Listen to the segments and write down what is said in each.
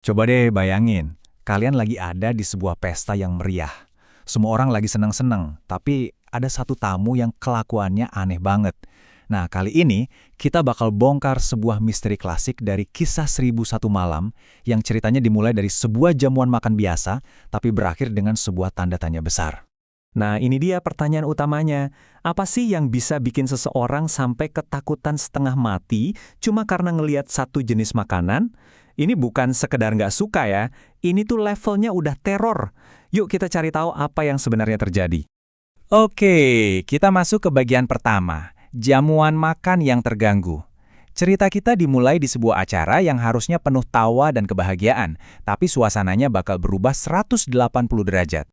Coba deh bayangin, kalian lagi ada di sebuah pesta yang meriah. Semua orang lagi senang-senang, tapi ada satu tamu yang kelakuannya aneh banget. Nah, kali ini kita bakal bongkar sebuah misteri klasik dari Kisah 1001 Malam yang ceritanya dimulai dari sebuah jamuan makan biasa, tapi berakhir dengan sebuah tanda tanya besar. Nah, ini dia pertanyaan utamanya. Apa sih yang bisa bikin seseorang sampai ketakutan setengah mati cuma karena ngelihat satu jenis makanan? Ini bukan sekedar nggak suka ya, ini tuh levelnya udah teror. Yuk kita cari tahu apa yang sebenarnya terjadi. Oke, kita masuk ke bagian pertama, jamuan makan yang terganggu. Cerita kita dimulai di sebuah acara yang harusnya penuh tawa dan kebahagiaan, tapi suasananya bakal berubah 180 derajat.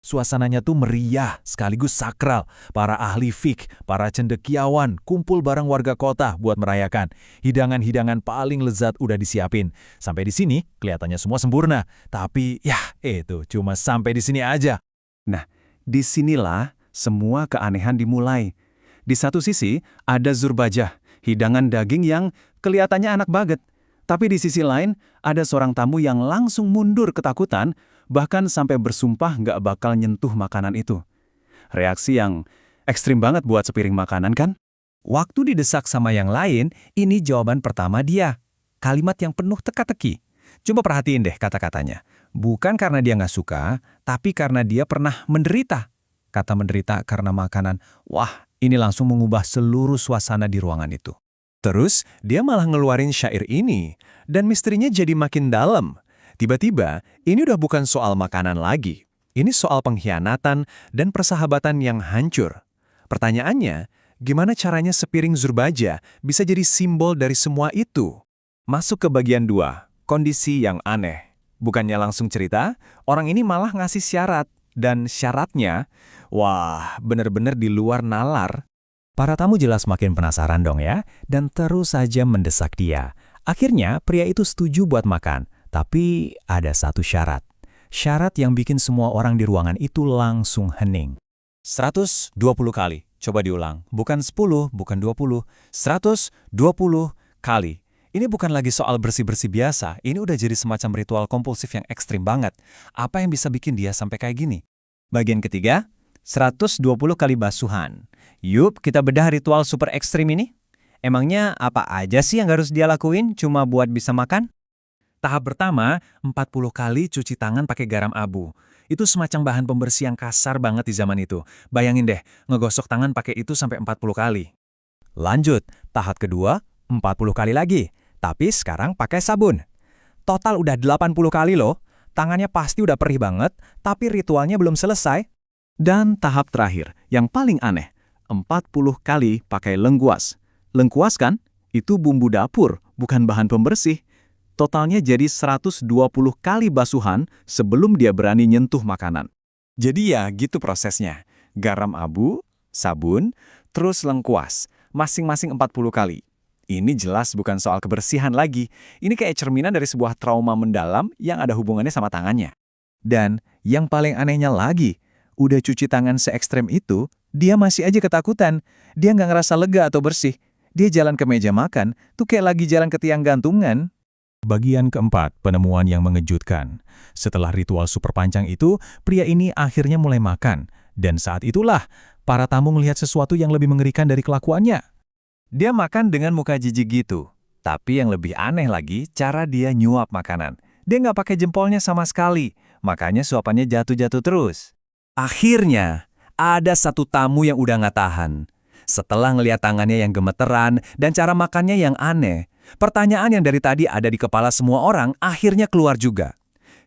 Suasananya tuh meriah, sekaligus sakral. Para ahli fik, para cendekiawan, kumpul bareng warga kota buat merayakan. Hidangan-hidangan paling lezat udah disiapin. Sampai di sini, kelihatannya semua sempurna. Tapi, itu cuma sampai di sini aja. Nah, disinilah semua keanehan dimulai. Di satu sisi, ada zurbajah, hidangan daging yang kelihatannya enak banget. Tapi di sisi lain, ada seorang tamu yang langsung mundur ketakutan, bahkan sampai bersumpah nggak bakal nyentuh makanan itu. Reaksi yang ekstrim banget buat sepiring makanan kan? Waktu didesak sama yang lain, ini jawaban pertama dia. Kalimat yang penuh teka-teki. Coba perhatiin deh kata-katanya. Bukan karena dia nggak suka, tapi karena dia pernah menderita. Kata menderita karena makanan, wah ini langsung mengubah seluruh suasana di ruangan itu. Terus, dia malah ngeluarin syair ini, dan misterinya jadi makin dalam. Tiba-tiba, ini udah bukan soal makanan lagi. Ini soal pengkhianatan dan persahabatan yang hancur. Pertanyaannya, gimana caranya sepiring zurbaja bisa jadi simbol dari semua itu? Masuk ke bagian 2, kondisi yang aneh. Bukannya langsung cerita, orang ini malah ngasih syarat. Dan syaratnya, wah, bener-bener di luar nalar. Para tamu jelas makin penasaran dong ya, dan terus saja mendesak dia. Akhirnya, pria itu setuju buat makan, tapi ada satu syarat. Syarat yang bikin semua orang di ruangan itu langsung hening. 120 kali, coba diulang. Bukan 10, bukan 20, 120 kali. Ini bukan lagi soal bersih-bersih biasa, ini udah jadi semacam ritual kompulsif yang ekstrim banget. Apa yang bisa bikin dia sampai kayak gini? Bagian ketiga, 120 kali basuhan. Yup, kita bedah ritual super ekstrim ini. Emangnya apa aja sih yang harus dia lakuin cuma buat bisa makan? Tahap pertama, 40 kali cuci tangan pakai garam abu. Itu semacam bahan pembersih yang kasar banget di zaman itu. Bayangin deh, ngegosok tangan pakai itu sampai 40 kali. Lanjut, tahap kedua, 40 kali lagi. Tapi sekarang pakai sabun. Total udah 80 kali loh. Tangannya pasti udah perih banget, tapi ritualnya belum selesai. Dan tahap terakhir, yang paling aneh, 40 kali pakai lengkuas. Lengkuas kan? Itu bumbu dapur, bukan bahan pembersih. Totalnya jadi 120 kali basuhan sebelum dia berani nyentuh makanan. Jadi ya gitu prosesnya. Garam abu, sabun, terus lengkuas. Masing-masing 40 kali. Ini jelas bukan soal kebersihan lagi. Ini kayak cerminan dari sebuah trauma mendalam yang ada hubungannya sama tangannya. Dan yang paling anehnya lagi, udah cuci tangan se-ekstrem itu, dia masih aja ketakutan. Dia nggak ngerasa lega atau bersih. Dia jalan ke meja makan, tuh kayak lagi jalan ke tiang gantungan. Bagian keempat, penemuan yang mengejutkan. Setelah ritual super panjang itu, pria ini akhirnya mulai makan. Dan saat itulah, para tamu melihat sesuatu yang lebih mengerikan dari kelakuannya. Dia makan dengan muka jijik gitu. Tapi yang lebih aneh lagi, cara dia nyuap makanan. Dia nggak pakai jempolnya sama sekali, makanya suapannya jatuh-jatuh terus. Akhirnya, ada satu tamu yang udah nggak tahan. Setelah ngeliat tangannya yang gemeteran dan cara makannya yang aneh, pertanyaan yang dari tadi ada di kepala semua orang akhirnya keluar juga.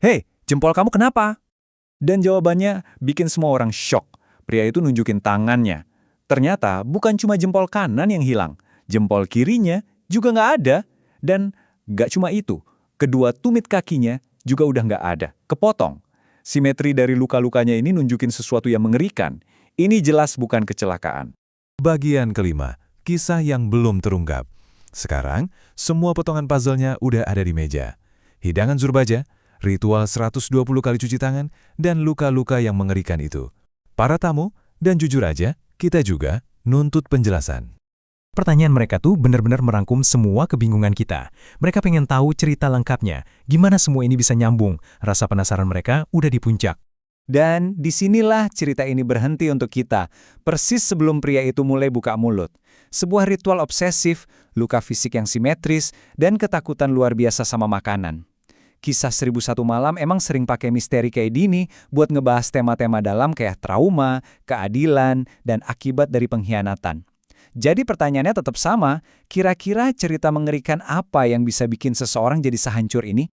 Hei, jempol kamu kenapa? Dan jawabannya bikin semua orang syok. Pria itu nunjukin tangannya. Ternyata bukan cuma jempol kanan yang hilang. Jempol kirinya juga nggak ada. Dan nggak cuma itu, kedua tumit kakinya juga udah nggak ada, kepotong. Simetri dari luka-lukanya ini nunjukin sesuatu yang mengerikan. Ini jelas bukan kecelakaan. Bagian kelima, kisah yang belum terungkap. Sekarang, semua potongan puzzle-nya udah ada di meja. Hidangan zurbaja, ritual 120 kali cuci tangan, dan luka-luka yang mengerikan itu. Para tamu, dan jujur aja, kita juga nuntut penjelasan. Pertanyaan mereka tuh benar-benar merangkum semua kebingungan kita. Mereka pengen tahu cerita lengkapnya, gimana semua ini bisa nyambung. Rasa penasaran mereka udah di puncak. Dan disinilah cerita ini berhenti untuk kita, persis sebelum pria itu mulai buka mulut. Sebuah ritual obsesif, luka fisik yang simetris, dan ketakutan luar biasa sama makanan. Kisah 1001 Malam emang sering pakai misteri kayak gini buat ngebahas tema-tema dalam kayak trauma, keadilan, dan akibat dari pengkhianatan. Jadi pertanyaannya tetap sama, kira-kira cerita mengerikan apa yang bisa bikin seseorang jadi sehancur ini?